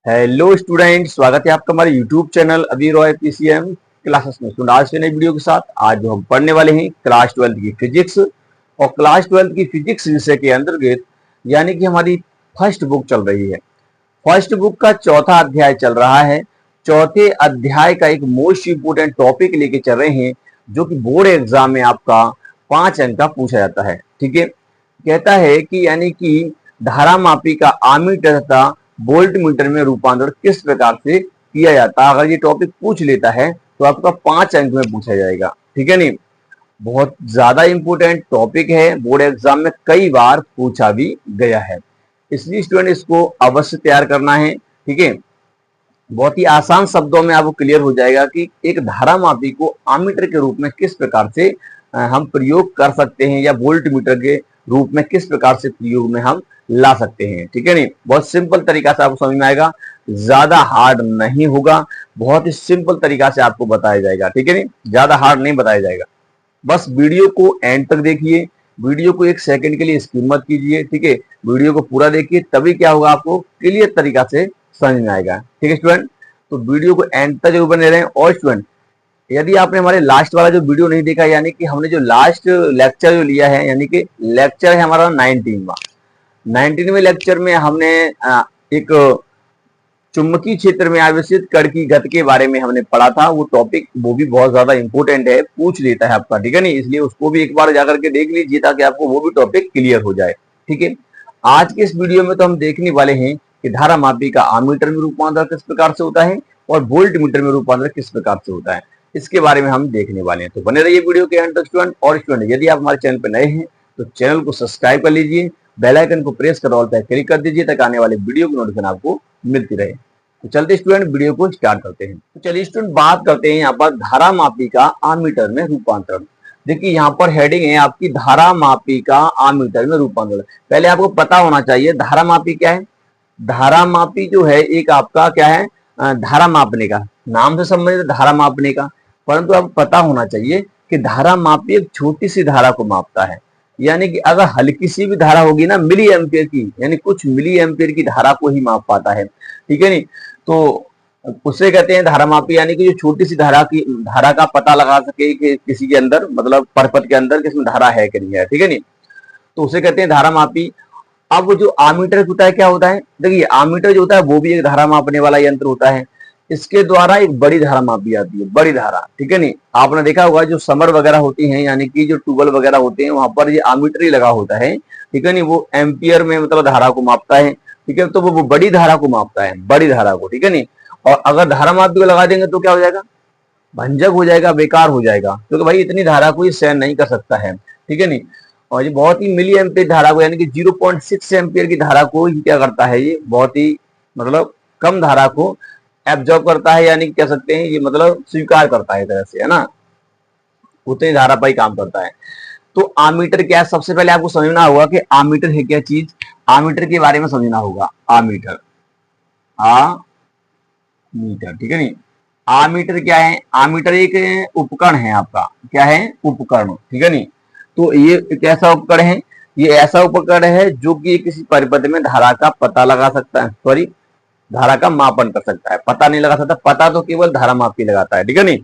Hello student, स्वागत है आपका हमारे यूट्यूब चैनल अभी रॉय पीसीएम क्लासेस में। स्टूडेंट आज के नई वीडियो के साथ आज जो हम पढ़ने वाले हैं क्लास 12 की फिजिक्स। और क्लास 12 की फिजिक्स विषय के अंतर्गत यानी कि हमारी फर्स्ट बुक चल रही है। फर्स्ट बुक का चौथा अध्याय चल रहा है। चौथे अध्याय का एक मोस्ट इंपोर्टेंट टॉपिक लेके चल रहे हैं जो कि बोर्ड एग्जाम में आपका 5 अंक का पूछा जाता है। ठीक है, कहता है कि यानी कि धारामापी का आमीटर तथा वोल्ट मीटर में रूपांतरण किस प्रकार से किया जाता है। अगर ये टॉपिक पूछ लेता है तो आपका 5 अंक में पूछा जाएगा। ठीक है, नहीं बहुत ज्यादा इंपोर्टेंट टॉपिक है, बोर्ड एग्जाम में कई बार पूछा भी गया है, इसलिए स्टूडेंट इसको अवश्य तैयार करना है। ठीक है, बहुत ही आसान शब्दों में आपको क्लियर हो जाएगा कि एक धारामापी को आमीटर के रूप में किस प्रकार से हम प्रयोग कर सकते हैं या वोल्ट मीटर के रूप में किस प्रकार से प्रयोग में हम ला सकते हैं। ठीक है, नहीं बहुत सिंपल तरीका से आपको समझ में आएगा, ज्यादा हार्ड नहीं होगा, बहुत ही सिंपल तरीका से आपको बताया जाएगा। ठीक है, नहीं ज्यादा हार्ड नहीं बताया जाएगा। बस वीडियो को एंड तक देखिए, वीडियो को 1 सेकंड के लिए स्किप मत कीजिए। ठीक है, वीडियो को पूरा देखिए, तभी क्या होगा आपको क्लियर तरीका से समझ में आएगा। ठीक है स्टूडेंट, तो वीडियो को एंड तक जरूर बने रहें। और स्टूडेंट यदि आपने हमारे लास्ट वाला जो वीडियो नहीं देखा, यानी कि हमने जो लास्ट लेक्चर जो लिया है, यानी कि लेक्चर है हमारा 19वें लेक्चर में हमने एक चुंबकीय क्षेत्र में आवेशित कण की गति के बारे में हमने पढ़ा था। वो टॉपिक वो भी बहुत ज्यादा इंपॉर्टेंट है, पूछ लेता है आपका। ठीक है, नहीं इसलिए उसको भी एक बार जाकर के देख लीजिए ताकि आपको वो भी टॉपिक क्लियर हो जाए। ठीक है, आज के इस वीडियो में तो हम देखने वाले हैं कि धारामापी का आमीटर में रूपांतरण किस प्रकार से होता है और वोल्ट मीटर में रूपांतरण किस प्रकार से होता है, इसके बारे में हम देखने वाले हैं। तो बने रहिए वीडियो के एंड तक स्टूडेंट। और स्टूडेंट यदि आप हमारे चैनल पर नए हैं तो चैनल को सब्सक्राइब कर लीजिए, बेल आइकन को प्रेस कर ऑल पर क्लिक कर दीजिए ताकि आने वाले वीडियो की नोटिफिकेशन आपको मिलती रहे। तो चलते स्टूडेंट वीडियो को स्टार्ट करते हैं। तो चलिए स्टूडेंट बात करते हैं यहाँ पर धारामापी का आमीटर में रूपांतरण। देखिए यहाँ पर हेडिंग है आपकी धारामापी का आमीटर में रूपांतरण। पहले आपको पता होना चाहिए धारामापी क्या है। धारामापी जो है एक आपका क्या है, धारा मापने का, नाम से संबंधित धारा मापने का। परंतु आपको पता होना चाहिए कि धारामापी एक छोटी सी धारा को मापता है, यानी कि अगर हल्की सी भी धारा होगी ना मिली एम्पियर की, यानी कुछ मिली एम्पियर की धारा को ही माप पाता है। ठीक है, नहीं तो उसे कहते हैं धारामापी, यानी कि जो छोटी सी धारा का पता लगा सके कि किसी के अंदर मतलब परपथ के अंदर किसमें धारा है कि नहीं है। ठीक है, नहीं तो उसे कहते हैं धारामापी। अब वो जो आमीटर होता है क्या होता है, देखिए आमीटर जो होता है वो भी एक धारा मापने वाला यंत्र होता है। इसके द्वारा एक बड़ी धारा मापी जाती है, बड़ी धारा। ठीक है, नहीं आपने देखा होगा जो समर वगैरह होती है, यानी कि जो ट्यूबवेल वगैरह होते हैं वहां पर ये आमीटर ही लगा होता है। ठीक है, नहीं वो एम्पियर में मतलब धारा को मापता है। ठीक है, तो वो बड़ी धारा को मापता है, बड़ी धारा को। ठीक है, नहीं और अगर धारा मापी को लगा देंगे तो क्या हो जाएगा, भंजक हो जाएगा, बेकार हो जाएगा, क्योंकि भाई इतनी धारा को ये सहन नहीं कर सकता है। ठीक है, नहीं और ये बहुत ही मिली एम्पियर धारा को, यानी कि 0.6 एम्पियर की धारा को ही क्या करता है, ये बहुत ही मतलब कम धारा को एब्जॉर्ब करता है, यानी कि कह सकते हैं ये मतलब स्वीकार करता है तरह से, है ना, उतनी धारा पर ही काम करता है। तो आमीटर क्या है, सबसे पहले आपको समझना होगा कि आमीटर है क्या चीज। आमीटर के बारे में समझना होगा। आमीटर, आमीटर, ठीक है, नहीं आमीटर क्या है, आमीटर एक उपकरण है आपका, क्या है, उपकरण। ठीक है, नहीं तो ये एक ऐसा उपकरण है, ये ऐसा उपकरण है जो कि किसी परिपथ में धारा का पता लगा सकता है, सॉरी धारा का मापन कर सकता है, पता नहीं लगा सकता, पता तो केवल धारा मापी लगाता है। ठीक है, नहीं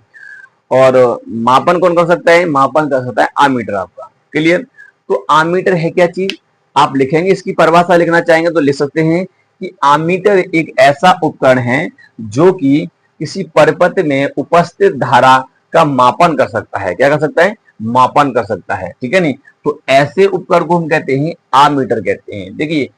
और मापन कौन कर सकता है, मापन कर सकता है आमीटर आपका। क्लियर, तो आमीटर है क्या चीज, आप लिखेंगे इसकी परिभाषा लिखना चाहेंगे तो लिख सकते हैं कि आमीटर एक ऐसा उपकरण है जो कि किसी परिपथ में उपस्थित धारा का मापन कर सकता है। क्या कर सकता है, मापन कर सकता है। ठीक है, नहीं तो ऐसे उपकरण को हम कहते हैं आमीटर कहते हैं। देखिए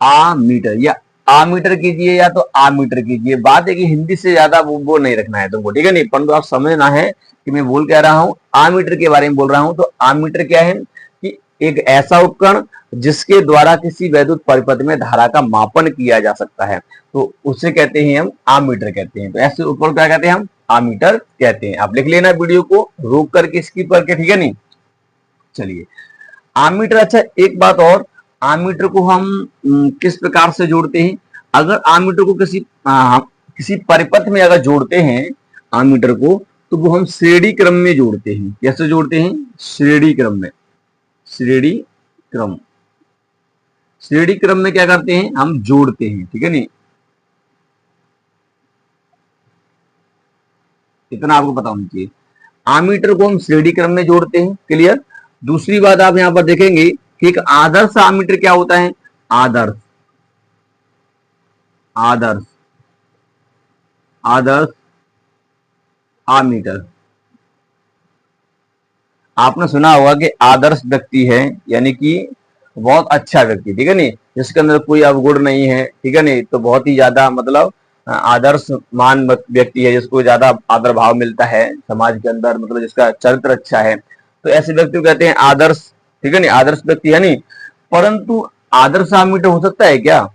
आमीटर या आमीटर कीजिए या तो आमीटर कीजिए, बात है कि हिंदी से ज्यादा वो नहीं रखना है तुमको। ठीक है, नहीं परंतु आप समझना है कि मैं बोल कह रहा हूं, आमीटर के बारे में बोल रहा हूं। तो आमीटर क्या है कि एक ऐसा उपकरण जिसके द्वारा किसी वैद्युत परिपथ में धारा का मापन किया जा सकता है, तो उसे कहते हैं हम आमीटर कहते हैं। तो ऐसे उपकरण क्या कहते हैं, हम आमीटर कहते हैं। आप लिख लेना वीडियो को रोक करके, स्किप करके। ठीक है, नहीं चलिए आमीटर। अच्छा एक बात और, आमीटर को हम किस प्रकार से जोड़ते हैं, अगर आमीटर को किसी परिपथ में अगर जोड़ते हैं आमीटर को, तो वो हम श्रेणी क्रम में जोड़ते हैं। कैसे जोड़ते हैं, श्रेणी क्रम में, श्रेणी क्रम, श्रेणी क्रम में क्या करते हैं, हम जोड़ते हैं। ठीक है, नहीं इतना आपको पता होना चाहिए। आमीटर को हम श्रेणी क्रम में जोड़ते हैं, क्लियर। दूसरी बात आप यहां पर देखेंगे कि एक आदर्श आमीटर क्या होता है, आदर्श आदर्श आदर्श आमीटर। आपने सुना होगा कि आदर्श व्यक्ति है यानी कि बहुत अच्छा व्यक्ति, ठीक है नहीं, जिसके अंदर कोई अवगुण नहीं है, ठीक है नहीं, तो बहुत ही ज्यादा मतलब आदर्श मान व्यक्ति है, जिसको ज्यादा आदर भाव मिलता है समाज के अंदर, मतलब जिसका चरित्र अच्छा है, तो ऐसे व्यक्ति को कहते हैं आदर्श, ठीक है नहीं, आदर्श व्यक्ति है नहीं। परंतु आदर्श आमीटर हो सकता है क्या?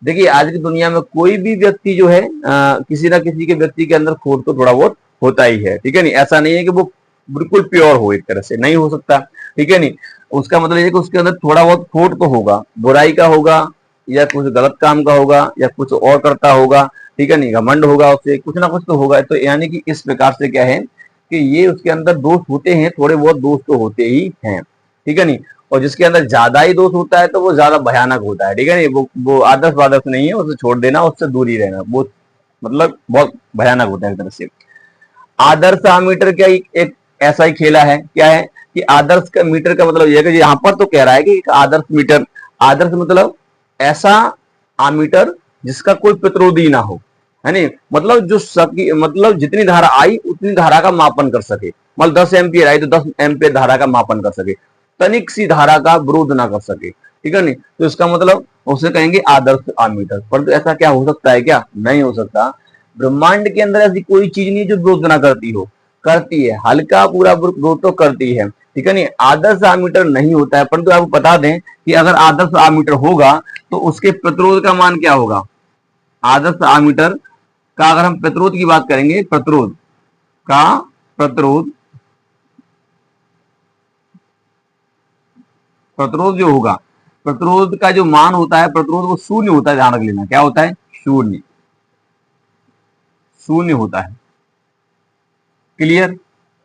देखिए आज की दुनिया में कोई भी व्यक्ति जो है किसी ना किसी के व्यक्ति के अंदर खोट तो थोड़ा बहुत होता ही है, ठीक है नहीं, ऐसा नहीं है कि वो बिल्कुल प्योर हो, एक तरह से नहीं हो सकता, ठीक है नहीं। उसका मतलब ये कि उसके अंदर थोड़ा बहुत खोट तो होगा, बुराई का होगा या कुछ गलत काम का होगा या कुछ और करता होगा, ठीक है नहीं, घमंड होगा, उससे कुछ ना कुछ तो होगा। तो यानी कि इस प्रकार से क्या है कि ये उसके अंदर दोष होते हैं, थोड़े बहुत दोष तो होते ही हैं, ठीक है नहीं। और जिसके अंदर ज्यादा ही दोष होता है तो वो ज्यादा भयानक होता है, ठीक है नहीं, वो आदर्श वादर्श नहीं है, उसे छोड़ देना, उससे दूर ही रहना, वो मतलब बहुत भयानक होता है एक तरह से। आदर्श आमीटर क्या एक ऐसा ही खेला है, क्या है कि आदर्श का मीटर का मतलब यह है कि यहाँ पर तो कह रहा है कि आदर्श मीटर, आदर्श मतलब ऐसा आमीटर जिसका कोई प्रतिरोधी ना हो, है नहीं, मतलब जो सकी मतलब जितनी धारा आई उतनी धारा का मापन कर सके, मतलब 10 एम्पियर आई तो 10 एम्पियर धारा का मापन कर सके, तनिक सी धारा का विरोध ना कर सके, ठीक है नहीं, तो इसका मतलब उसे कहेंगे आदर्श आमीटर। परंतु ऐसा क्या हो सकता है क्या? नहीं हो सकता। ब्रह्मांड के अंदर ऐसी कोई चीज नहीं जो विरोध ना करती हो, करती है, हल्का पूरा विरोध तो करती है, ठीक है नहीं। आदर्श आमीटर नहीं होता है, परंतु आपको बता दें कि अगर आदर्श आमीटर होगा तो उसके प्रतिरोध का मान क्या होगा? आदर्श आमीटर का अगर हम प्रतिरोध की बात करेंगे, प्रतिरोध का प्रतिरोध प्रतिरोध जो होगा, प्रतिरोध का जो मान होता है, प्रतिरोध वो शून्य होता है, ध्यान रख लेना, क्या होता है? शून्य, शून्य होता है, क्लियर,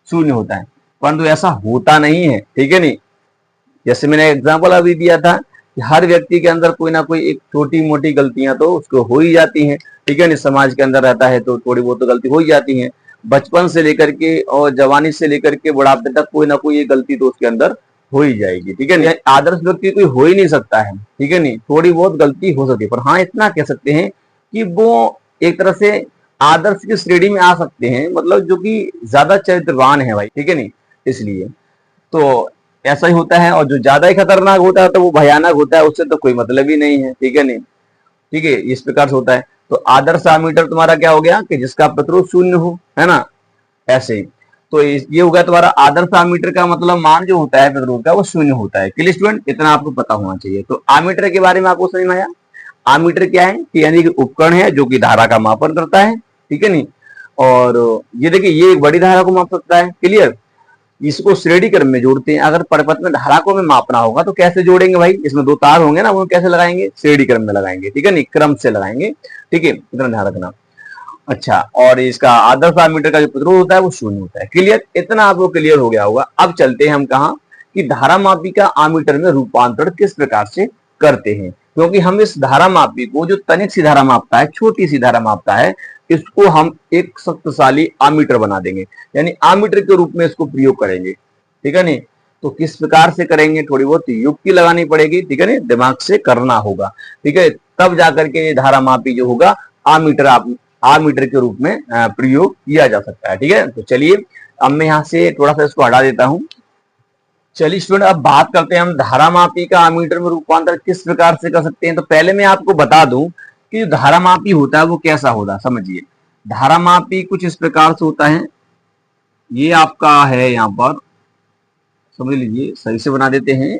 शून्य होता है। परंतु ऐसा होता नहीं है, ठीक है नहीं। जैसे मैंने एग्जांपल अभी दिया था कि हर व्यक्ति के अंदर कोई ना कोई एक छोटी मोटी गलतियां तो उसको हो ही जाती हैं, ठीक है नहीं, समाज के अंदर रहता है तो थोड़ी बहुत तो गलती हो ही जाती है, बचपन से लेकर के और जवानी से लेकर के बुढ़ापे तक कोई ना कोई गलती तो उसके अंदर हो ही जाएगी, ठीक है नहीं। आदर्श व्यक्ति कोई हो ही नहीं सकता है, ठीक है नहीं, थोड़ी बहुत गलती हो सकती है, पर हाँ इतना कह सकते हैं कि वो एक तरह से आदर्श की श्रेणी में आ सकते हैं, मतलब जो कि ज्यादा चरित्रवान है भाई, ठीक है नहीं, इसलिए तो ऐसा ही होता है। और जो ज्यादा ही खतरनाक होता है तो वो भयानक होता है, उससे तो कोई मतलब ही नहीं है, ठीक है नहीं, ठीक है, इस प्रकार से होता है। तो आदर्श आमीटर तुम्हारा क्या हो गया कि जिसका प्रतिरोध शून्य हो, है ना, ऐसे ही। तो ये हो गया तुम्हारा आदर्श आमीटर का मतलब मान जो होता है प्रतिरोध का वो शून्य होता है। क्लियर स्टूडेंट, इतना आपको पता होना चाहिए। तो आमीटर के बारे में आपको समझ में आया? आमीटर क्या है कि यानी कि उपकरण है जो कि धारा का मापन करता है, ठीक है नहीं। और ये देखिए ये एक बड़ी धारा को माप सकता है, क्लियर। इसको श्रेणी क्रम में जोड़ते हैं। अगर परिपथ में धारा को हमें मापना होगा तो कैसे जोड़ेंगे भाई? इसमें दो तार होंगे ना, वो कैसे लगाएंगे? श्रेणी क्रम में लगाएंगे, ठीक है नहीं, क्रम से लगाएंगे, ठीक है, इतना ध्यान रखना। अच्छा, और इसका आदर्श आमीटर का जो प्रतिरोध होता है वो शून्य होता है। क्लियर, इतना आपको क्लियर हो गया होगा। अब चलते हैं हम कहा कि धारा मापी का आमीटर में रूपांतरण किस प्रकार से करते हैं, क्योंकि हम इस धारा मापी को जो तनिक सी धारा मापता है, छोटी सी धारा मापता है, इसको हम एक शक्तिशाली आमीटर बना देंगे, यानी आमीटर के रूप में इसको प्रयोग करेंगे, ठीक है नहीं। तो किस प्रकार से करेंगे? थोड़ी बहुत युक्ति लगानी पड़ेगी, ठीक है नहीं, दिमाग से करना होगा, ठीक है, तब जाकर के ये धारा मापी जो होगा आमीटर के रूप में प्रयोग किया जा सकता है, ठीक है। तो चलिए अब मैं यहाँ से थोड़ा सा इसको हटा देता हूं। चलिए स्टूडेंट, अब बात करते हैं हम धारा मापी का आमीटर में रूपांतर किस प्रकार से कर सकते हैं। तो पहले मैं आपको बता दूं कि जो धारा मापी होता है वो कैसा होता है, समझिए। धारा मापी कुछ इस प्रकार से होता है, ये आपका है, यहाँ पर समझ लीजिए, सही से बना देते हैं,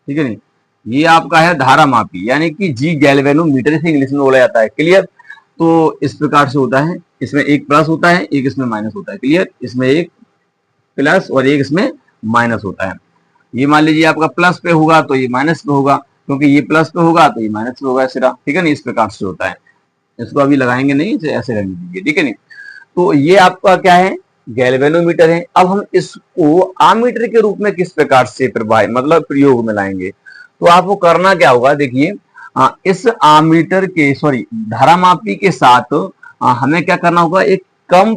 ठीक है नहीं। ये आपका है धारा मापी, यानी कि जी गैल्वेनोमीटर से इंग्लिश में बोला जाता है, क्लियर। तो इस प्रकार से होता है, इसमें एक प्लस होता है, एक इसमें माइनस होता है, क्लियर। इसमें एक प्लस और एक इसमें माइनस होता है। ये मान लीजिए आपका प्लस पे होगा तो ये माइनस पे होगा, क्योंकि ये प्लस पे होगा तो ये माइनस पे होगा, सिरा, ठीक है नहीं, इस प्रकार से होता है। इसको अभी लगाएंगे नहीं, ऐसे रहने दीजिए, ठीक है नहीं। तो ये आपका क्या है? गैल्वेनोमीटर है। अब हम इसको आमीटर के रूप में किस प्रकार से प्रभाव मतलब प्रयोग में लाएंगे? तो आपको करना क्या होगा, देखिए, इस आमीटर के धारा मापी के साथ हमें क्या करना होगा, एक कम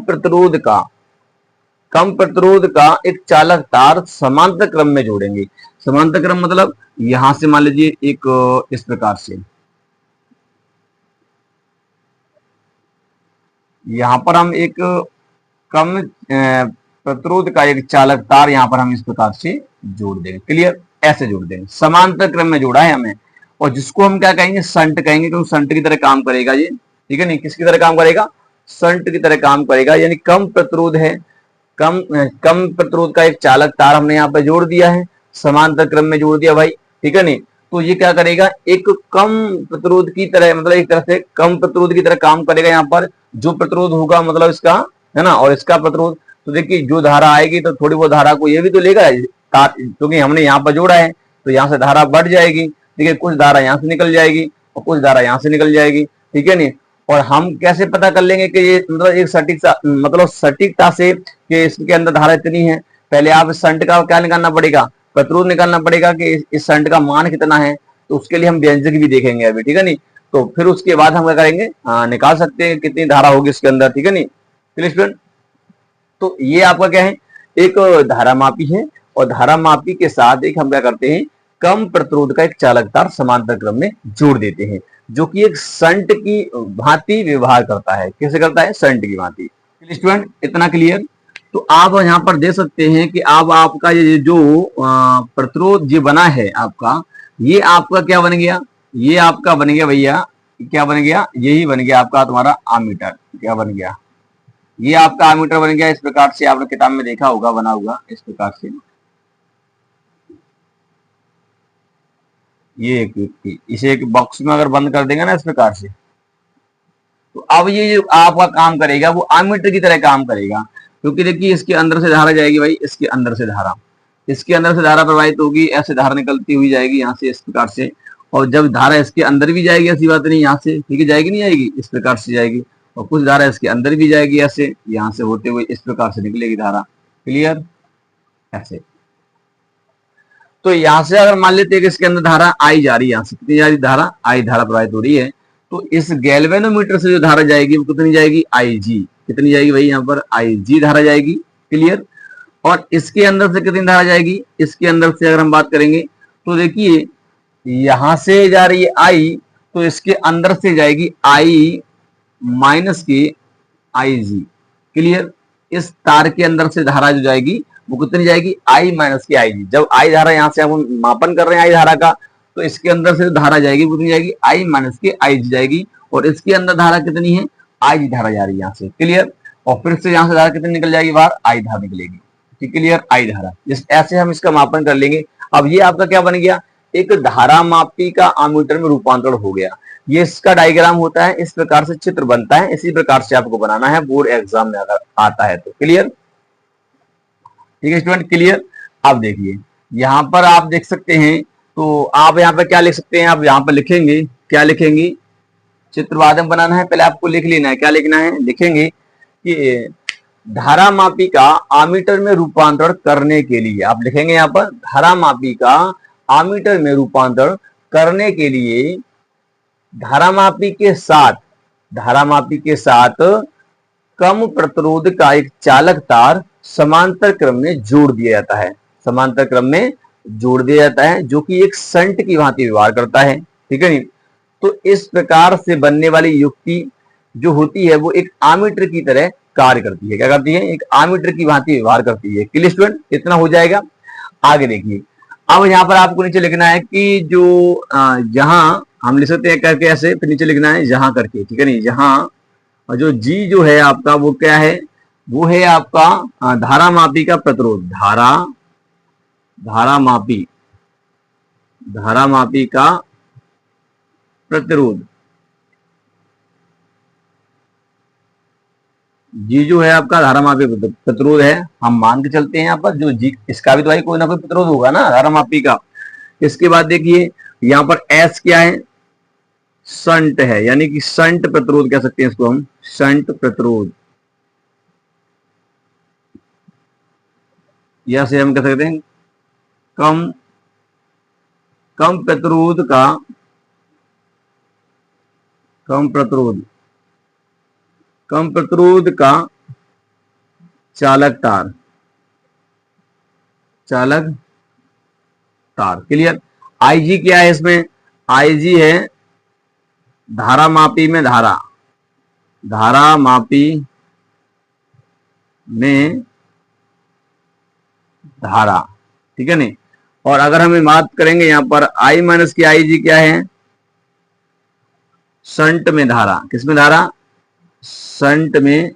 प्रतिरोध का एक चालक तार समांतर क्रम में जोड़ेंगे। समांतर क्रम मतलब यहां से मान लीजिए एक इस प्रकार से, यहां पर हम एक कम प्रतिरोध का एक चालक तार यहां पर हम इस प्रकार से जोड़ देंगे। क्लियर, ऐसे जोड़ देंगे, समांतर क्रम में जोड़ा है हमें। और जिसको हम क्या कहेंगे, संट कहेंगे, क्योंकि संट की तरह काम करेगा ये, ठीक है नहीं, किसकी तरह काम करेगा, संट की तरह काम करेगा, यानी कम प्रतिरोध है, कम प्रतिरोध का एक चालक तार हमने यहाँ पे जोड़ दिया है, समांतर क्रम में जोड़ दिया भाई, ठीक है नहीं। तो ये क्या करेगा, एक कम प्रतिरोध की तरह, मतलब एक तरह से कम प्रतिरोध की तरह काम करेगा। यहाँ पर जो प्रतिरोध होगा मतलब इसका, है ना, और इसका प्रतिरोध, तो देखिए जो धारा आएगी तो थोड़ी बहुत धारा को ये भी तो लेगा, क्योंकि हमने यहाँ पर जोड़ा है, तो यहाँ से धारा बढ़ जाएगी, ठीक है, कुछ धारा यहाँ से निकल जाएगी और कुछ धारा यहाँ से निकल जाएगी, ठीक है नहीं। और हम कैसे पता कर लेंगे कि ये मतलब एक सटीकता से कि इसके अंदर धारा इतनी है, पहले आप इस संट का क्या निकालना पड़ेगा, प्रतिरोध निकालना पड़ेगा कि इस संट का मान कितना है। तो उसके लिए हम व्यंजक भी देखेंगे अभी, ठीक है नहीं। तो फिर उसके बाद हम क्या करेंगे, निकाल सकते हैं कितनी धारा होगी इसके अंदर, ठीक है नहीं। चलिए स्टूडेंट, तो ये आपका क्या है, एक धारा मापी है, और धारा मापी के साथ एक हम क्या करते हैं, कम प्रतिरोध का एक चालक तार समांतर क्रम में जोड़ देते हैं, जो कि एक संट की भांति व्यवहार करता है। कैसे करता है, संट की भांति। स्टूडेंट इतना क्लियर। तो आप यहाँ पर दे सकते हैं कि अब आपका ये जो प्रतिरोध ये बना है आपका, ये आपका क्या बन गया, ये आपका बन गया भैया, क्या बन गया, यही बन गया आपका तुम्हारा आमीटर। क्या बन गया, ये आपका आमीटर बन गया। इस प्रकार से आपने किताब में देखा होगा, बना होगा इस प्रकार से। ये इसे एक बॉक्स में अगर बंद कर देंगे ना इस प्रकार से, तो अब ये जो आपका काम करेगा वो आमीटर की तरह काम करेगा। क्योंकि देखिए इसके अंदर से धारा जाएगी भाई, इसके अंदर से धारा, इसके अंदर से धारा प्रवाहित होगी, ऐसे धारा निकलती हुई जाएगी यहाँ से इस प्रकार से। और जब धारा इसके अंदर भी जाएगी, ऐसी बात नहीं, यहाँ से ठीक है जाएगी, नहीं आएगी, इस प्रकार से जाएगी। और कुछ धारा इसके अंदर भी जाएगी, ऐसे यहाँ से होते हुए इस प्रकार से निकलेगी धारा। क्लियर, ऐसे। तो यहाँ से अगर मान लेते हैं कि इसके अंदर धारा आई जा रही है, यहाँ से कितनी जा रही धारा, आई धारा प्रवाहित हो रही है, तो इस गैल्वेनोमीटर से जो धारा जाएगी वो कितनी जाएगी, आई जी। कितनी जाएगी भाई, यहाँ पर आई जी धारा जाएगी। क्लियर। और इसके अंदर से कितनी धारा जाएगी, इसके अंदर से अगर हम बात करेंगे तो देखिए यहां से जा रही है आई, तो इसके अंदर से जाएगी आई माइनस के आई जी। क्लियर। इस तार के अंदर से धारा जो जाएगी वो कितनी जाएगी, आई माइनस की आई जी। जब आई धारा यहां से हम मापन कर रहे हैं आई धारा का, तो इसके अंदर से धारा जाएगी वो कितनी जाएगी, आई माइनस की आई जी जाएगी। और इसके अंदर धारा कितनी है, आई जी धारा जा रही है यहाँ से। क्लियर। और फिर से यहां से धारा कितनी निकल जाएगी बाहर, आई धारा निकलेगी। ठीक, क्लियर, आई धारा। ऐसे हम इसका मापन कर लेंगे। अब ये आपका क्या बन गया, एक धारा मापी का अमीटर में रूपांतरण हो गया। ये इसका डायग्राम होता है, इस प्रकार से चित्र बनता है, इसी प्रकार से आपको बनाना है बोर्ड एग्जाम में अगर आता है तो। क्लियर, ठीक है स्टूडेंट, क्लियर। अब देखिए यहाँ पर आप देख सकते हैं, तो आप यहाँ पर क्या लिख सकते हैं, आप यहाँ पर लिखेंगे, क्या लिखेंगे, चित्रवादन बनाना है, पहले आपको लिख लेना है, क्या लिखना है, लिखेंगे कि धारा मापी का आमीटर में रूपांतरण करने के लिए, आप लिखेंगे यहाँ पर धारा मापी का आमीटर में रूपांतरण करने के लिए धारा मापी के साथ कम प्रतिरोध का एक चालक तार समांतर क्रम में जोड़ दिया जाता है। समांतर क्रम में जोड़ दिया जाता है, जो कि एक संट की भांति व्यवहार करता है। ठीक है नहीं। तो इस प्रकार से बनने वाली युक्ति जो होती है वो एक आमीटर की तरह कार्य करती है। क्या करती है, एक आमीटर की भांति व्यवहार करती है। क्लियर स्टूडेंट, इतना हो जाएगा। आगे देखिए, अब यहाँ पर आपको नीचे लिखना है कि जो जहां हम लिख सकते हैं करके ऐसे, फिर नीचे लिखना है जहां करके। ठीक है नहीं, जहां जो जी जो है आपका वो क्या है, वो है आपका धारा मापी का प्रतिरोध। धारा मापी का प्रतिरोध, जी जो है आपका धारा मापी प्रतिरोध है। हम मान के चलते हैं यहाँ पर जो जी, इसका भी तो भाई कोई ना कोई प्रतिरोध होगा ना धारा मापी का। इसके बाद देखिए यहाँ पर एस क्या है, संट है, यानी कि संट प्रतिरोध कह सकते हैं इसको हम, संट प्रतिरोध, या से हम कह सकते हैं कम प्रतिरोध कम प्रतिरोध का चालक तार, चालक तार। क्लियर। आईजी क्या है इसमें? आईजी है धारा मापी में धारा, धारा मापी में धारा, ठीक है नहीं। और अगर हम बात करेंगे यहां पर आई माइनस की आई जी क्या है? शंट में धारा। किसमें धारा? शंट में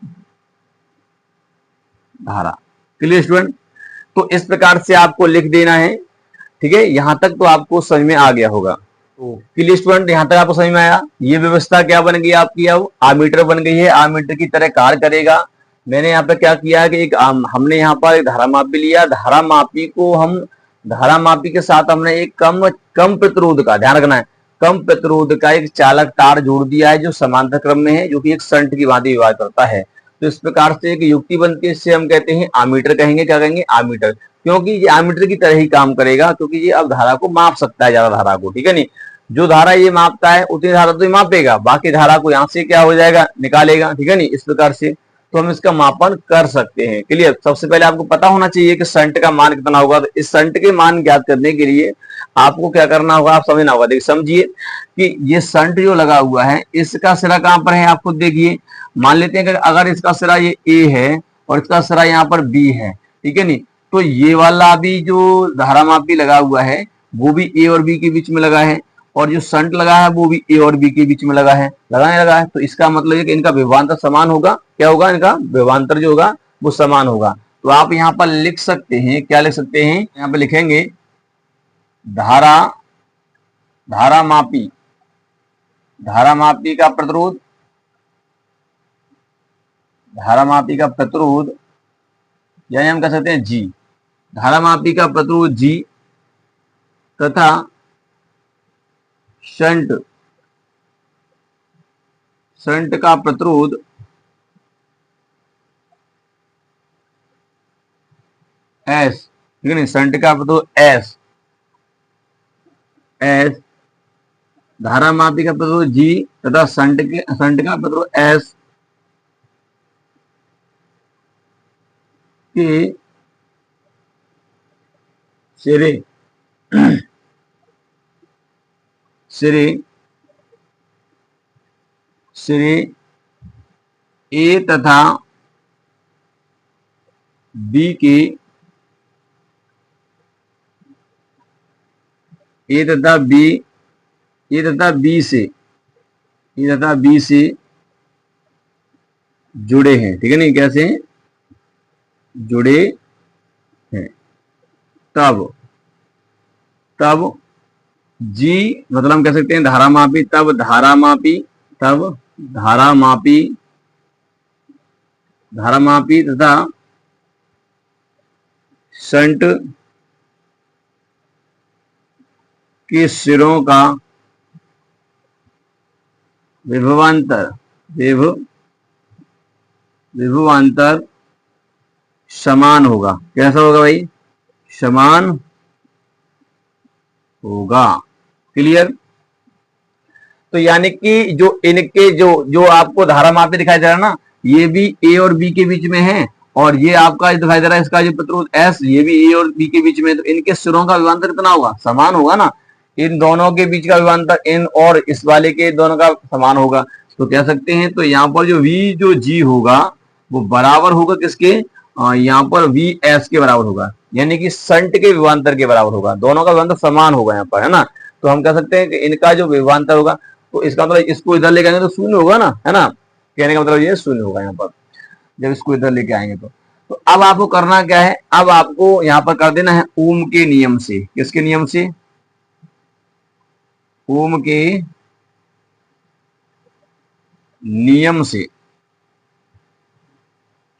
धारा। Clear student. तो इस प्रकार से आपको लिख देना है, ठीक है। यहां तक तो आपको समझ में आ गया होगा। तो क्लियर स्टूडेंट, यहां तक आपको समझ में आया। ये व्यवस्था क्या बन गई आपकी? अब आमीटर बन गई है, आमीटर की तरह कार्य करेगा। मैंने यहाँ पे क्या किया कि एक हमने यहाँ पर एक धारा मापी लिया, धारा मापी को हम धारा मापी के साथ हमने एक कम प्रतिरोध का, ध्यान रखना है, कम प्रतिरोध का एक चालक तार जोड़ दिया है जो समांतर क्रम में है, जो कि एक शंट की भांति व्यवहार करता है। तो इस प्रकार से एक युक्ति बनती है, इससे हम कहते हैं आमीटर कहेंगे। क्या कहेंगे? आमीटर। क्योंकि ये आमीटर की तरह ही काम करेगा, क्योंकि ये अब धारा को माप सकता है, ज्यादा धारा को, ठीक है नहीं। जो धारा ये मापता है उतनी धारा तो ये मापेगा, बाकी धारा को यहां से क्या हो जाएगा? निकालेगा, ठीक है नहीं। इस प्रकार से तो हम इसका मापन कर सकते हैं। क्लियर। सबसे पहले आपको पता होना चाहिए कि शंट का मान कितना होगा। तो इस शंट के मान ज्ञात करने के लिए आपको क्या करना होगा? आप समझना होगा। देखिए समझिए कि ये शंट जो लगा हुआ है, इसका सिरा कहां पर है? आप खुद देखिए। मान लेते हैं कि अगर इसका सिरा ये ए है और इसका सिरा यहाँ पर बी है, ठीक है नहीं, तो ये वाला भी जो धारा मापी लगा हुआ है वो भी ए और बी के बीच में लगा है, और जो शंट लगा है वो भी ए और बी के बीच में लगा है, लगा है। तो इसका मतलब है कि इनका विभवांतर समान होगा। क्या होगा? इनका विभवांतर जो होगा वो समान होगा। तो आप यहाँ पर लिख सकते हैं, क्या लिख सकते हैं? यहाँ पे लिखेंगे धारा मापी का प्रतिरोध, धारा मापी का प्रतिरोध, यानी हम कह सकते हैं जी, धारा मापी का प्रतिरोध जी तथा शंट का प्रतिरोध एस, ठीक है नहीं। शंट का प्रतिरोध एस, धारा मापी का प्रतिरोध जी तथा शंट का प्रतिरोध एस के सिरे ए तथा बी के, ए तथा बी से जुड़े हैं, ठीक है नहीं। कैसे जुड़े हैं? तब जी मतलब हम कह सकते हैं धारा मापी, तब धारा मापी तथा शंट के सिरों का विभवांतर समान होगा। कैसा होगा भाई? समान होगा। क्लियर। तो यानी कि जो इनके जो आपको धारा मापी दिखाई दे रहा है ना, ये भी ए और बी के बीच में है, और ये आपका दिखाई दे रहा है इसका जो प्रतिरोध एस, ये भी ए और बी के बीच में। तो इनके सिरों का विभवांतर कितना होगा? समान होगा ना। इन दोनों के बीच का विभवांतर इन और इस वाले के दोनों का समान होगा। तो कह सकते हैं, तो यहाँ पर जो वी जो जी होगा वो बराबर होगा किसके? यहाँ पर वी एस के बराबर होगा, यानी कि शंट के विभवांतर के बराबर होगा। दोनों का विभवांतर समान होगा यहाँ पर, है ना। तो हम कह सकते हैं कि इनका जो विभवांतर होगा, तो इसका मतलब इसको इधर लेके आएंगे तो शून्य होगा ना, है ना। कहने का मतलब ये शून्य होगा यहाँ पर जब इसको इधर लेके आएंगे तो अब आपको करना क्या है? अब आपको यहाँ पर कर देना है ओम के नियम से। किसके नियम से? ओम के नियम से।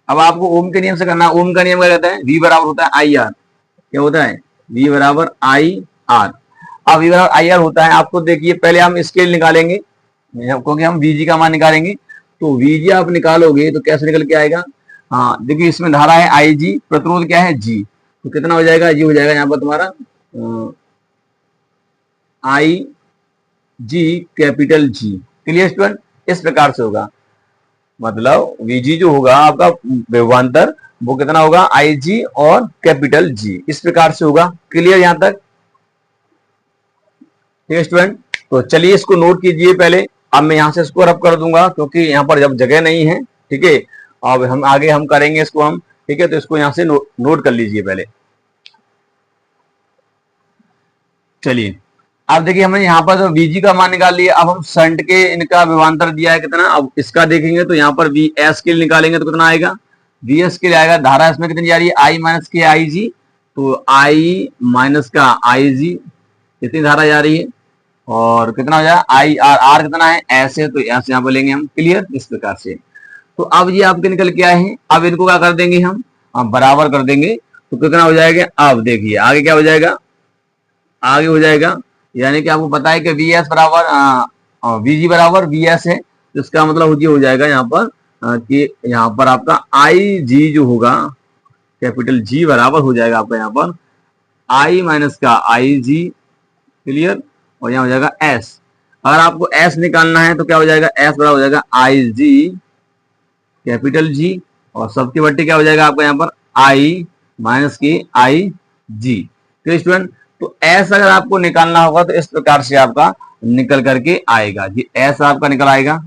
अब आपको ओम के नियम से करना है। ओम का नियम क्या कहता है? V बराबर होता है आई आर। क्या होता है? V बराबर आई आर। अब V बराबर आई आर होता है, आपको देखिए पहले हम स्केल निकालेंगे, क्योंकि हम VG का मान निकालेंगे। तो VG आप निकालोगे तो कैसे निकल के आएगा? हाँ देखिए, इसमें धारा है IG, प्रतिरोध क्या है? G। तो कितना हो जाएगा? G हो जाएगा यहाँ पर तुम्हारा IG capital G। Clear student? इस प्रकार से होगा। मतलब VG जो होगा आपका विभवांतर वो कितना होगा IG और कैपिटल G, इस प्रकार से होगा। क्लियर यहां तक? ठीक है स्टूडेंट, तो चलिए इसको नोट कीजिए पहले। अब मैं यहां से इसको रब कर दूंगा क्योंकि यहां पर जब जगह नहीं है। ठीक है, अब हम आगे हम करेंगे इसको हम। ठीक है, तो इसको यहां से नोट कर लीजिए पहले। चलिए अब देखिए हमने यहाँ पर VG का मान निकाल लिया। अब हम शंट के इनका विभवांतर दिया है कितना, अब इसका देखेंगे तो यहाँ पर VS के लिए निकालेंगे तो कितना आएगा, VS के लिए आएगा, धारा इसमें कितनी जा रही है I माइनस के IG, तो I माइनस का IG इतनी धारा जा रही है। और कितना हो जाएगा IR कितना है S है, तो S यहाँ पर लेंगे हम। क्लियर, इस प्रकार से। तो अब ये आपके निकल के आए हैं। अब इनको क्या कर देंगे हम बराबर कर देंगे, तो कितना हो जाएगा। अब देखिए आगे क्या हो जाएगा, आगे हो जाएगा यानी कि आपको पता है कि VS बराबर VG बराबर VS है, तो इसका मतलब ये हो जाएगा यहाँ पर कि यहाँ पर आपका IG जो होगा कैपिटल G बराबर हो जाएगा आपका यहाँ पर I माइनस का IG। क्लियर, और यहाँ हो जाएगा S। अगर आपको S निकालना है तो क्या हो जाएगा, S बराबर हो जाएगा IG कैपिटल G, और सबके बट्टे क्या हो जाएगा आपका यहाँ पर I माइनस की IG। तो स्टूडेंट, तो S अगर आपको निकालना होगा तो इस प्रकार से आपका निकल करके आएगा जी। S आपका निकल आएगा,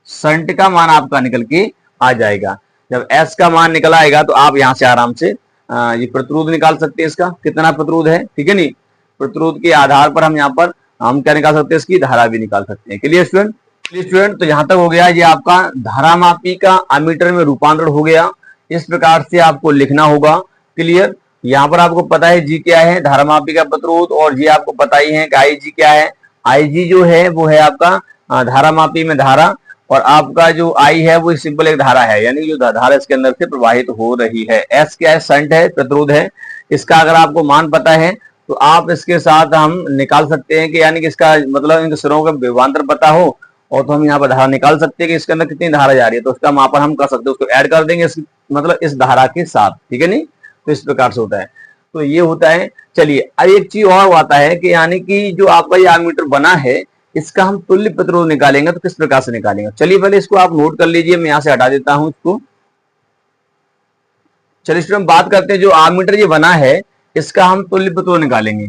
शंट का मान आपका निकल के आ जाएगा। जब S का मान निकल आएगा तो आप यहां से आराम से ये प्रतिरोध निकाल सकते हैं, इसका कितना प्रतिरोध है। ठीक है नहीं, प्रतिरोध के आधार पर हम यहाँ पर हम क्या निकाल सकते हैं, इसकी धारा भी निकाल सकते हैं। Clear student? क्लियर स्टूडेंट, तो यहां तक हो गया ये आपका धारामापी का अमीटर में रूपांतरण हो गया। इस प्रकार से आपको लिखना होगा। क्लियर, यहाँ पर आपको पता है G क्या है, धारामापी का प्रतिरोध, और ये आपको पता ही है कि IG क्या है। IG जो है वो है आपका धारामापी में धारा, और आपका जो I है वो सिंपल एक धारा है, यानी जो धारा इसके अंदर से प्रवाहित हो रही है। S क्या है, शंट है, प्रतिरोध है। इसका अगर आपको मान पता है तो आप इसके साथ हम निकाल सकते हैं कि यानी कि इसका मतलब इन सिरों का विभवांतर पता हो और तो हम यहाँ पर धारा निकाल सकते हैं कि इसके अंदर कितनी धारा जा रही है, तो उसका मापन हम कर सकते हैं, उसको ऐड कर देंगे मतलब इस धारा के साथ। ठीक है नहीं, तो इस प्रकार से होता है। तो ये होता है। चलिए अब एक चीज और आता है कि यानी कि जो आपका ये एमीटर बना है इसका हम तुल्य प्रतिरोध निकालेंगे तो किस प्रकार से निकालेंगे। चलिए पहले इसको आप नोट कर लीजिए, मैं यहां से हटा देता हूं इसको। चलिए स्टूडेंट, बात करते हैं जो एमीटर ये बना है इसका हम तुल्य प्रतिरोध निकालेंगे।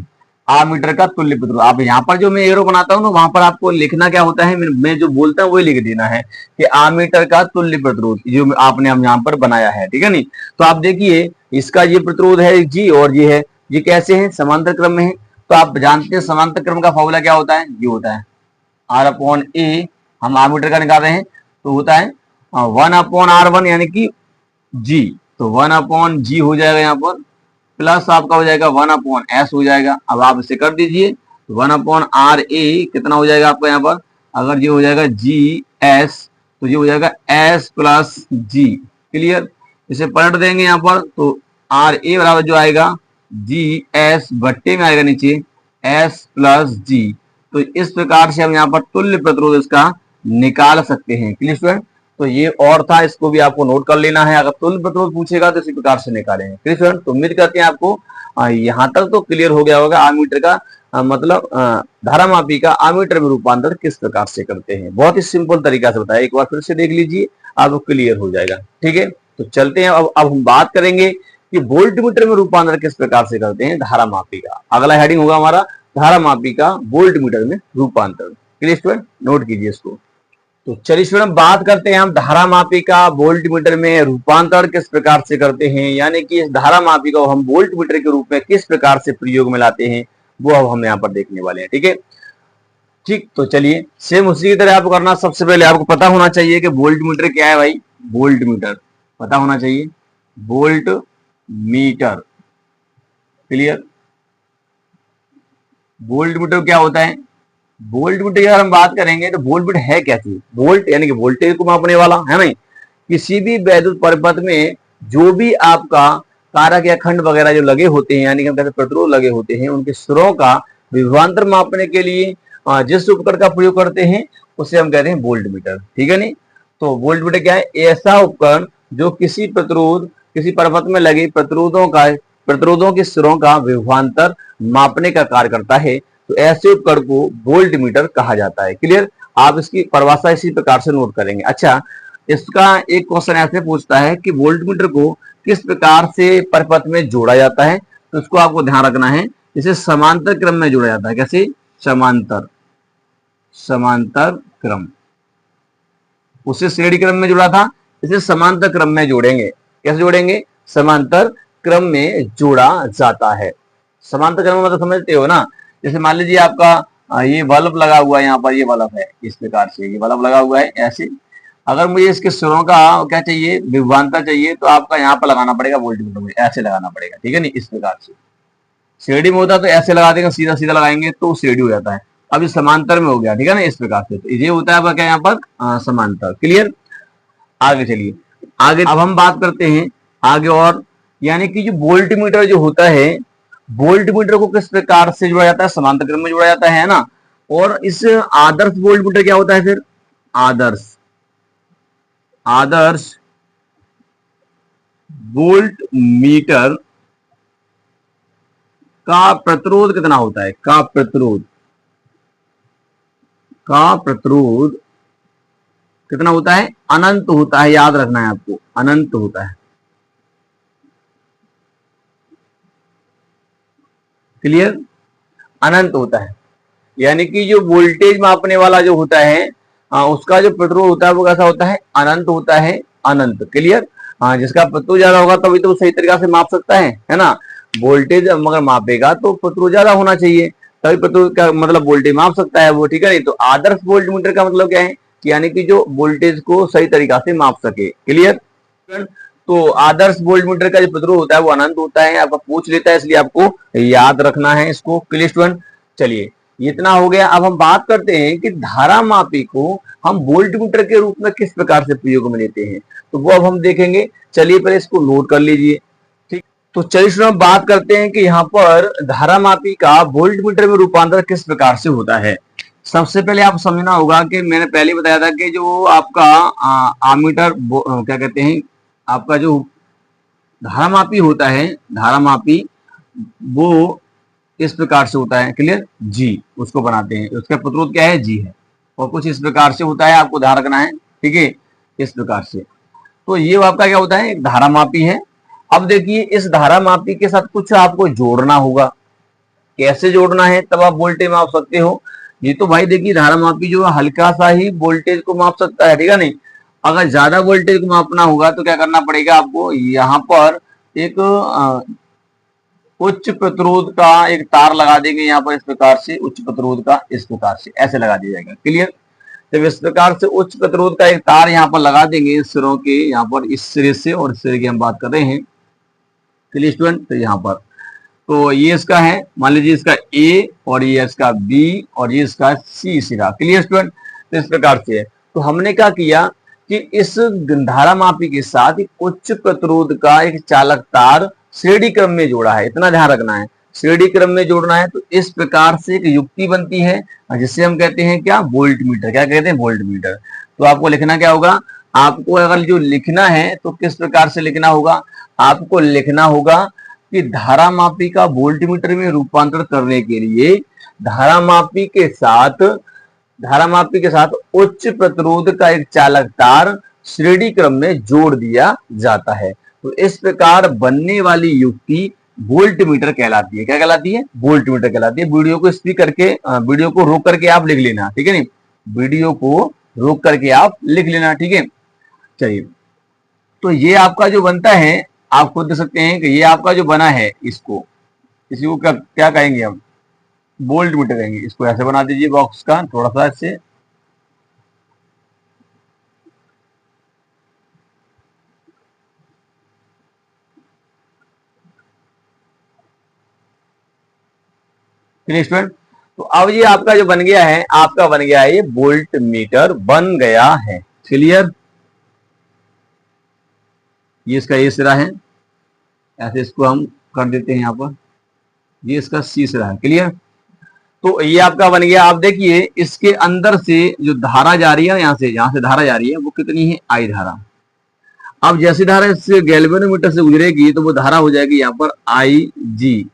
एमीटर का तुल्य प्रतिरोध, आप यहाँ पर जो मैं एरो बनाता हूँ ना वहां पर आपको लिखना क्या होता है, मैं जो बोलता हूँ वही लिख देना है कि एमीटर का तुल्य प्रतिरोध जो आपने हम यहाँ पर बनाया है। ठीक है नहीं, तो आप देखिए इसका ये प्रतिरोध है G और ये है, ये कैसे है, समांतर क्रम में है। तो आप जानते हैं समांतर क्रम का फॉर्मूला क्या होता है, ये होता है R/A। हम एमीटर का निकाल रहे हैं तो होता है 1/R1 यानी कि G, तो 1/G हो जाएगा यहाँ पर, प्लस आपका हो जाएगा 1/S हो जाएगा। अब आप इसे कर दीजिए, 1/RA कितना हो जाएगा आपका यहाँ पर, अगर ये हो जाएगा GS तो ये हो जाएगा S प्लस G। क्लियर, इसे पलट देंगे यहाँ पर तो RA बराबर जो आएगा GS बट्टे में आएगा नीचे S प्लस G। तो इस प्रकार से हम यहाँ पर तुल्य प्रतिरोध इसका निकाल सकते हैं। क्लियर स्टूडेंट, तो ये और था, इसको भी आपको नोट कर लेना है। अगर तुल्य प्रतिरोध पूछेगा तो इसी प्रकार से निकालेंगे। क्लियर स्टूडेंट, तो उम्मीद करते हैं आपको यहाँ तक तो क्लियर हो गया होगा एमीटर का मतलब धारामापी का एमीटर में रूपांतर किस प्रकार से करते हैं। बहुत ही सिंपल तरीका से बताया, एक बार फिर से देख लीजिए, आपको क्लियर हो जाएगा। ठीक है, तो चलते हैं अब हम बात करेंगे कि वोल्टमीटर में रूपांतर किस प्रकार से करते हैं धारामापी का। अगला हेडिंग होगा हमारा धारामापी का वोल्टमीटर में रूपांतर। क्लियर स्टूडेंट, नोट कीजिए इसको। तो चलिए स्टूडेंट, बात करते हैं हम धारामापी का वोल्टमीटर में रूपांतर किस प्रकार से करते हैं, यानी कि इस धारामापी को हम वोल्टमीटर के रूप में किस प्रकार से प्रयोग में लाते हैं वो अब हम यहाँ पर देखने वाले हैं। ठीक है, ठीक, तो चलिए सेम उसी की तरह आपको करना। सबसे पहले आपको पता होना चाहिए कि वोल्टमीटर क्या है भाई, वोल्टमीटर पता होना चाहिए, वोल्टमीटर। क्लियर, वोल्टमीटर क्या होता है, वोल्टमीटर की अगर हम बात करेंगे तो वोल्टमीटर है क्या चीज, वोल्ट यानी कि वोल्टेज को मापने वाला है नहीं। किसी भी वैद्युत परिपथ में जो भी आपका कारक या खंड वगैरह जो लगे होते हैं, यानी कि हम कहते हैं प्रतिरोध लगे होते हैं, उनके स्रों का विभवांतर मापने के लिए जिस उपकरण का प्रयोग करते हैं उसे हम कहते हैं वोल्टमीटर। ठीक है नहीं, तो वोल्टमीटर क्या है, ऐसा उपकरण जो किसी प्रतिरोध किसी परिपथ में लगे प्रतिरोधों के स्रों का विभवांतर मापने का कार्य करता है, तो ऐसे उपकरण को वोल्टमीटर कहा जाता है। क्लियर, आप इसकी परिभाषा इसी प्रकार से नोट करेंगे। अच्छा, इसका एक क्वेश्चन ऐसे पूछता है कि वोल्टमीटर को किस प्रकार से परिपथ में जोड़ा जाता है, तो इसको आपको ध्यान रखना है। इसे समांतर क्रम में जोड़ा जाता है। कैसे? समांतर क्रम। उसे श्रेणी क्रम में जोड़ा था, इसे समांतर क्रम में जोड़ेंगे। कैसे जोड़ेंगे? समांतर क्रम में जोड़ा जाता है। समांतर क्रम में मतलब समझते हो ना, जैसे मान लीजिए आपका ये बल्ब लगा हुआ है, यहाँ पर ये बल्ब है, इस प्रकार से ये बल्ब लगा हुआ है ऐसे। अगर मुझे इसके सिरों का क्या चाहिए, विभवांतर चाहिए, तो आपका यहाँ पर लगाना पड़ेगा वोल्टमीटर में, ऐसे लगाना पड़ेगा, ठीक है नहीं, इस प्रकार से। सीढ़ी में होता तो ऐसे लगा देंगे, सीधा सीधा लगाएंगे तो सीढ़ी हो जाता है। अब ये समांतर में हो गया, ठीक है ना, इस प्रकार से। तो ये होता है आपका क्या यहाँ पर समांतर। क्लियर? आगे चलिए, आगे अब हम बात करते हैं आगे और, यानी कि जो वोल्टमीटर जो होता है, वोल्टमीटर को किस प्रकार से जोड़ा जाता है? समांतर क्रम में जोड़ा जाता है ना। और इस आदर्श वोल्टमीटर क्या होता है फिर? आदर्श वोल्टमीटर का प्रतिरोध कितना होता है? का प्रतिरोध कितना होता है? अनंत होता है, याद रखना है आपको, अनंत होता है। क्लियर? अनंत होता है, यानी कि जो वोल्टेज मापने वाला जो होता है उसका जो प्रतिरोध होता है वो कैसा होता है? अनंत होता है, अनंत। क्लियर? जिसका प्रतिरोध ज्यादा होगा तभी तो सही तरीका से माप सकता है ना। वोल्टेज मगर मापेगा तो प्रतिरोध ज्यादा होना चाहिए, तभी प्रतिरोध का मतलब वोल्टेज माप सकता है वो, ठीक है नहीं। तो आदर्श वोल्टमीटर का मतलब क्या है? यानी कि जो वोल्टेज को सही तरीका से माप सके। क्लियर? तो आदर्श वोल्टमीटर का जो प्रतिरोध होता है वो अनंत होता है। आपका पूछ लेता है, इसलिए आपको याद रखना है इसको। Clear student? चलिए, इतना हो गया। अब हम बात करते हैं कि धारा मापी को हम वोल्टमीटर के रूप में किस प्रकार से प्रयोग में लेते हैं, तो वो अब हम देखेंगे। चलिए पहले इसको नोट कर लीजिए, ठीक। तो चलिए स्टूडेंट, बात करते हैं कि यहाँ पर धारा मापी का वोल्टमीटर में रूपांतर किस प्रकार से होता है। सबसे पहले आप समझना होगा कि मैंने पहले बताया था कि जो आपका आमीटर क्या कहते हैं, आपका जो धारामापी होता है, धारामापी वो इस प्रकार से होता है। क्लियर? जी, उसको बनाते हैं, उसका प्रतिरोध क्या है? जी है, और कुछ इस प्रकार से होता है, आपको ध्यान रखना है, ठीक है, इस प्रकार से। तो ये आपका क्या होता है? एक धारामापी है। अब देखिए, इस धारामापी के साथ कुछ आपको जोड़ना होगा। कैसे जोड़ना है तब आप वोल्टेज माप सकते हो। ये तो भाई देखिए, धारामापी जो है हल्का सा ही वोल्टेज को माप सकता है, ठीक है नहीं। अगर ज्यादा वोल्टेज को मापना होगा तो क्या करना पड़ेगा आपको? यहाँ पर एक उच्च प्रतिरोध का एक तार लगा देंगे, यहाँ पर इस प्रकार से उच्च प्रतिरोध का, इस प्रकार से ऐसे लगा दिया जाएगा। क्लियर? जब इस प्रकार से उच्च प्रतिरोध का एक तार यहाँ पर लगा देंगे, इस सिरों के यहाँ पर, इस सिरे से और इस सिरे की हम बात कर रहे हैं। Clear student? तो यहाँ पर तो ये इसका है, मान लीजिए इसका ए, और ये इसका बी, और ये इसका सी सिरा। Clear student? तो इस प्रकार से है। तो हमने क्या किया कि इस धारामापी के साथ एक उच्च प्रतिरोध का एक चालक तार श्रेणी क्रम में जोड़ा है। इतना ध्यान रखना है, श्रेणी क्रम में जोड़ना है। तो इस प्रकार से एक युक्ति बनती है जिससे हम कहते हैं क्या? वोल्टमीटर। क्या कहते हैं? वोल्टमीटर। तो आपको लिखना क्या होगा? आपको अगर जो लिखना है तो किस प्रकार से लिखना होगा? आपको लिखना होगा कि धारामापी का वोल्टमीटर में रूपांतर करने के लिए धारामापी के साथ उच्च प्रतिरोध का एक चालक तार श्रेणी क्रम में जोड़ दिया जाता है। तो इस प्रकार बनने वाली युक्ति वोल्टमीटर कहलाती है। क्या कहलाती है? वोल्टमीटर कहलाती है। वीडियो को स्पीड करके, वीडियो को रोक करके आप लिख लेना, ठीक है नहीं, वीडियो को रोक करके आप लिख लेना, ठीक है। चलिए, तो ये आपका जो बनता है, आप खुद देख सकते हैं कि ये आपका जो बना है, इसी को क्या कहेंगे हम? वोल्टमीटर कहेंगे। इसको ऐसे बना दीजिए बॉक्स का, थोड़ा सा ऐसे। स्टूडेंट, तो अब ये आपका जो बन गया है, आपका बन गया है, ये वोल्टमीटर बन गया है। क्लियर? ये इसका ए सिरा है, ऐसे इसको हम कर देते हैं यहाँ पर, ये इसका सी सिरा है। क्लियर? तो ये आपका बन गया। आप देखिए, इसके अंदर से जो धारा जा रही है, यहाँ से धारा जा रही है, वो कितनी है? आई धारा। अब जैसी धारा इस गैल्वेनोमीटर से गुजरेगी तो वो धारा हो जाएगी यहाँ पर आई जी।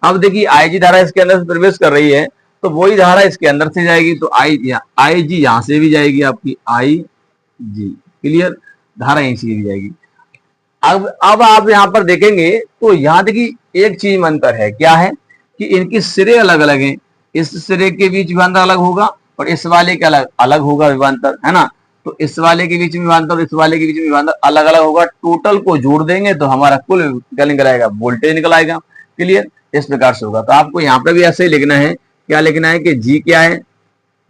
अब देखिए, आई जी धारा इसके अंदर से प्रवेश कर रही है, तो वही धारा इसके अंदर से जाएगी, तो आई जी यहां से भी जाएगी आपकी, आई जी। क्लियर, धारा यहीं से भी जाएगी। अब आप यहां पर देखेंगे तो यहां देखिए एक चीज में अंतर है, क्या है कि इनके सिरे अलग अलग हैं। इस सिरे के बीच विभवांतर अलग होगा और इस वाले के अलग अलग होगा विभवांतर, है ना। तो इस वाले के बीच में विभवांतर और इस वाले के बीच में विभवांतर अलग अलग होगा। टोटल को जोड़ देंगे तो हमारा कुल क्या निकल आएगा, वोल्टेज निकल आएगा। क्लियर, इस प्रकार से होगा। तो आपको यहाँ पे भी ऐसे ही लिखना है, क्या लिखना है कि जी क्या है,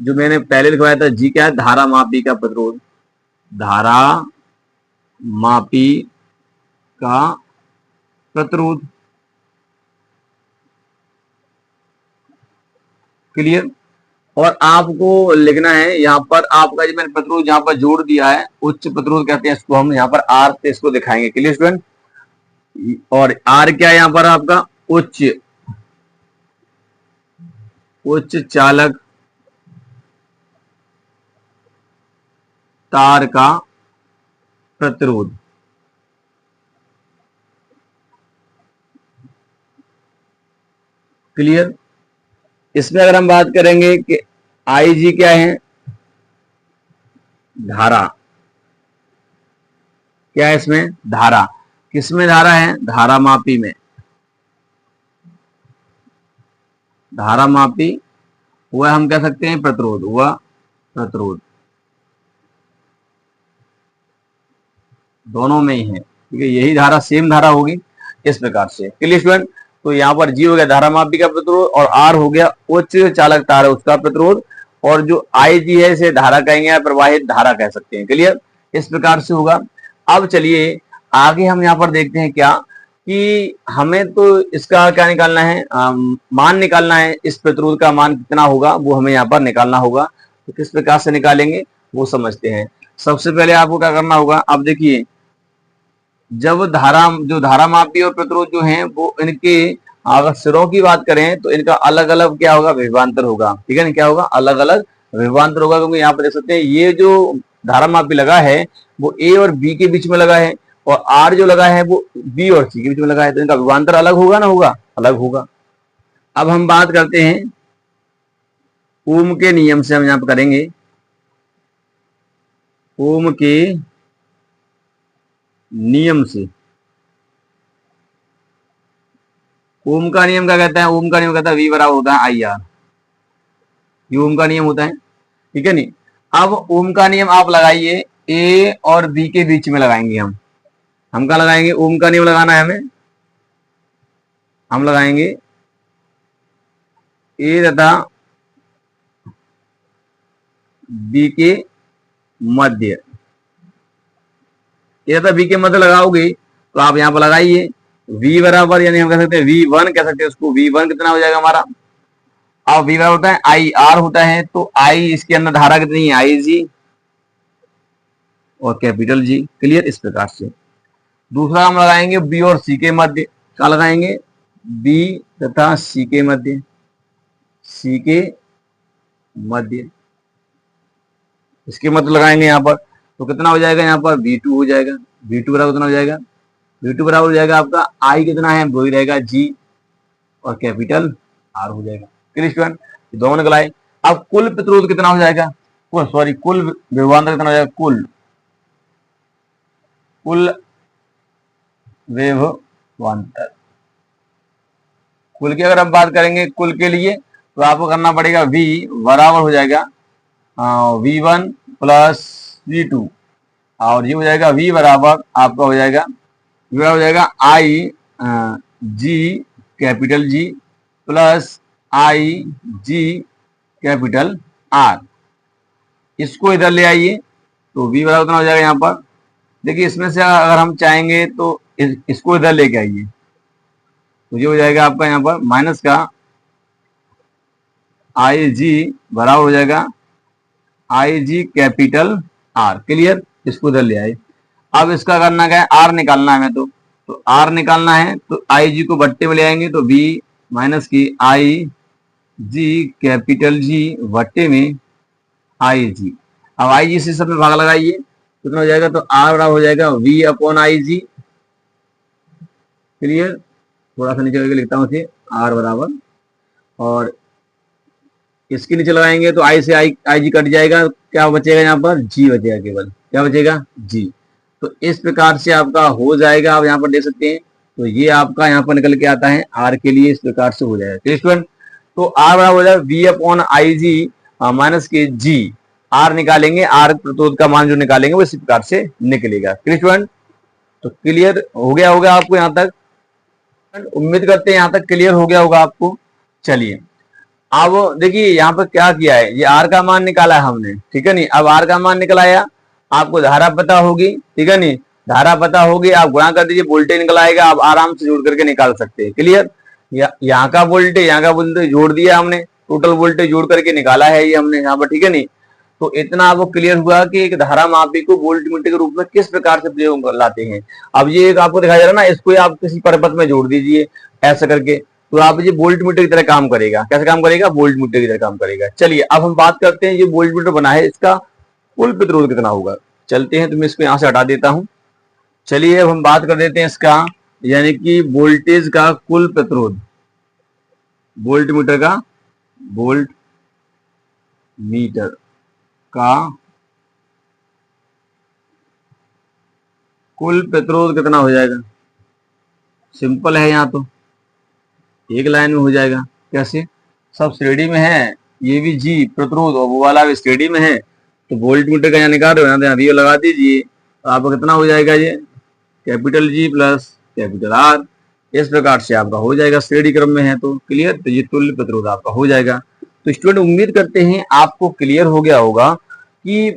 जो मैंने पहले लिखवाया था, जी क्या है, धारा मापी का प्रतिरोध, धारा मापी का प्रतिरोध। क्लियर, और आपको लिखना है यहाँ पर आपका, जो मैंने प्रतिरोध यहाँ पर जोड़ दिया है, उच्च प्रतिरोध कहते हैं इसको, हम यहाँ पर आर से इसको दिखाएंगे। क्लियर स्टूडेंट, और आर क्या है यहाँ पर आपका, उच्च उच्च चालक तार का प्रतिरोध। क्लियर, इसमें अगर हम बात करेंगे कि आई जी क्या है, धारा, क्या है इसमें, धारा। किसमें धारा है, धारा मापी में, धारा मापी, वह हम कह सकते हैं प्रतिरोध, वह प्रतिरोध, दोनों में ही है। ठीक है, यही धारा सेम धारा होगी इस प्रकार से। क्लियर स्टूडेंट, तो यहाँ पर जी हो गया धारा मापी का प्रतिरोध, और आर हो गया उच्च चालक तार है उसका प्रतिरोध, और जो आई जी है इसे धारा कहेंगे या प्रवाहित धारा कह सकते हैं। क्लियर, इस प्रकार से होगा। अब चलिए आगे हम यहाँ पर देखते हैं क्या कि हमें तो इसका क्या निकालना है, मान निकालना है। इस प्रतिरोध का मान कितना होगा वो हमें यहाँ पर निकालना होगा। तो किस प्रकार से निकालेंगे वो समझते हैं। सबसे पहले आपको क्या करना होगा, अब देखिए जब जो धारा मापी और प्रतिरोध जो हैं वो इनके अगर सिरों की बात करें तो इनका अलग अलग क्या होगा, विभवांतर होगा। ठीक है ना, क्या होगा, अलग अलग विभवांतर होगा। क्योंकि यहाँ पर देख सकते हैं ये जो धारा मापी लगा है वो ए और बी के बीच में लगा है, और आर जो लगा है वो बी और सी के बीच में लगा है, तो इनका विभवांतर अलग होगा ना, होगा, अलग होगा। अब हम बात करते हैं ओम के नियम से, हम यहाँ पर करेंगे ओम के नियम से। ओम का नियम क्या कहता है, ओम का नियम कहता है वी बराबर होता है आई आर, ये ओम का नियम होता है। ठीक है नहीं, अब ओम का नियम आप लगाइए ए और बी के बीच में लगाएंगे हम क्या लगाएंगे, ओम का नियम लगाना है हमें, हम लगाएंगे ए तथा बी के मध्य, ए तथा बी के मध्य लगाओगे तो आप यहां पर लगाइए v बराबर, यानी हम कह सकते हैं v1 कह सकते हैं उसको, v1 कितना हो जाएगा हमारा, अब v बराबर होता है आई आर होता है, तो आई इसके अंदर धारा कितनी है, आई जी और कैपिटल जी। क्लियर, इस प्रकार से। दूसरा हम लगाएंगे बी और सी के मध्य, क्या लगाएंगे, बी तथा सी के मध्य, सी के मध्य, इसके मध्य लगाएंगे यहाँ पर, तो कितना हो जाएगा यहाँ पर v2 हो जाएगा, v2 बराबर कितना हो जाएगा, v2 बराबर हो जाएगा आपका आई कितना है, वही रहेगा g और कैपिटल r हो जाएगा। क्लियर स्टूडेंट, दोनों निकल आए। अब कुल प्रतिरोध कितना हो जाएगा, सॉरी कुल विभवांतर कितना हो जाएगा, कुल विभवांतर, कुल की अगर हम बात करेंगे कुल के लिए तो आपको करना पड़ेगा v बराबर हो जाएगा v1 प्लस v2, और ये हो जाएगा v बराबर आपका हो जाएगा, v बराबर हो जाएगा आई जी कैपिटल जी प्लस आई जी कैपिटल आर। इसको इधर ले आइए तो v बराबर कितना हो जाएगा यहाँ पर, देखिए इसमें से अगर हम चाहेंगे तो इसको इधर लेके आइए, तो ये हो जाएगा आपका यहाँ पर माइनस का आई जी बराबर हो जाएगा आई जी कैपिटल आर। क्लियर, इसको इधर ले आए। अब इसका करना क्या है, आर निकालना है हमें, तो आर निकालना है तो आई जी को बट्टे में ले आएंगे, तो बी माइनस की आई जी कैपिटल जी बट्टे में आई जी। अब आई जी से सब में भाग लगाइए, कितना हो जाएगा, तो आर बराबर हो जाएगा V upon I G. Clear, थोड़ा सा नीचे करके लिखता हूँ इसे, आर बराबर, और इसके नीचे लगाएंगे तो आई से आई जी कट जाएगा, क्या बचेगा यहाँ पर, जी बचेगा, केवल क्या बचेगा, जी। तो इस प्रकार से आपका हो जाएगा, आप यहाँ पर देख सकते हैं। तो ये आपका यहाँ पर निकल के आता है आर के लिए, इस प्रकार से हो जाएगा स्टूडेंट। तो आर बराबर हो जाएगा V upon I G minus K G. Are निकालेंगे, आर प्रतिरोध का मान जो निकालेंगे वो इसी प्रकार से निकलेगा स्टूडेंट। तो क्लियर हो गया होगा आपको यहाँ तक, उम्मीद करते हैं यहाँ तक क्लियर हो गया होगा आपको। चलिए अब देखिए यहाँ पर क्या किया है, ये आर का मान निकाला है हमने, ठीक है नहीं। अब आर का मान निकलाया, आपको धारा पता होगी, ठीक है नहीं, धारा पता होगी, आप गुणा कर दीजिए, वोल्टेज निकल आएगा, आप आराम से जोड़ करके निकाल सकते हैं। क्लियर, यहाँ का वोल्टेज, यहाँ का वोल्टेज जोड़ दिया हमने, टोटल वोल्टेज जोड़ करके निकाला है ये हमने यहाँ पर, ठीक है नहीं। तो इतना आपको क्लियर हुआ कि एक धारा मापी को वोल्टमीटर के रूप में किस प्रकार से प्रयोग लाते हैं। अब ये एक आपको दिखाया जा रहा है ना, इसको आप किसी परिपथ में जोड़ दीजिए ऐसा करके, तो आप ये वोल्टमीटर की तरह काम करेगा। कैसे काम करेगा, वोल्टमीटर की तरह काम करेगा। चलिए अब हम बात करते हैं, ये वोल्टमीटर बना है, इसका कुल प्रतिरोध कितना होगा। चलते हैं, तो मैं इसको यहां से हटा देता हूं। चलिए अब हम बात कर देते हैं इसका, यानी कि वोल्टेज का कुल प्रतिरोध, वोल्टमीटर का, वोल्ट मीटर का कुल प्रतिरोध कितना हो जाएगा। सिंपल है, यहाँ तो एक लाइन में हो जाएगा। कैसे, सब श्रेणी में है, ये भी जी प्रतिरोध और वो वाला भी श्रेणी में है, तो वोल्टमीटर का यहाँ निकाल रहे हो ना, तो लगा दीजिए, तो आपका कितना हो जाएगा, ये capital G plus capital R, इस प्रकार से आपका हो जाएगा, श्रेणी क्रम में है तो। क्लियर, तो ये तुल्य प्रतिरोध आपका हो जाएगा। तो स्टूडेंट उम्मीद करते हैं आपको क्लियर हो गया होगा कि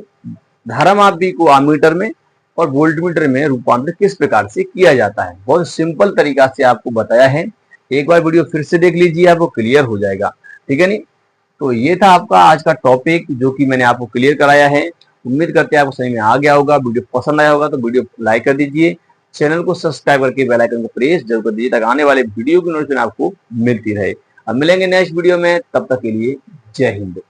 धारा मापी को आमीटर में और वोल्टमीटर में रूपांतर किस प्रकार से किया जाता है। बहुत सिंपल तरीका से आपको बताया है, एक बार वीडियो फिर से देख लीजिए, आपको क्लियर हो जाएगा, ठीक है नहीं। तो ये था आपका आज का टॉपिक जो कि मैंने आपको क्लियर कराया है। उम्मीद करते हैं आपको सही में आ गया होगा, वीडियो पसंद आया होगा तो वीडियो लाइक कर दीजिए, चैनल को सब्सक्राइब करके बेल आइकन को प्रेस जरूर कर दीजिए ताकि आने वाले वीडियो की नोटिफिकेशन आपको मिलती रहे। अब मिलेंगे नेक्स्ट वीडियो में, तब तक के लिए जय हिंद।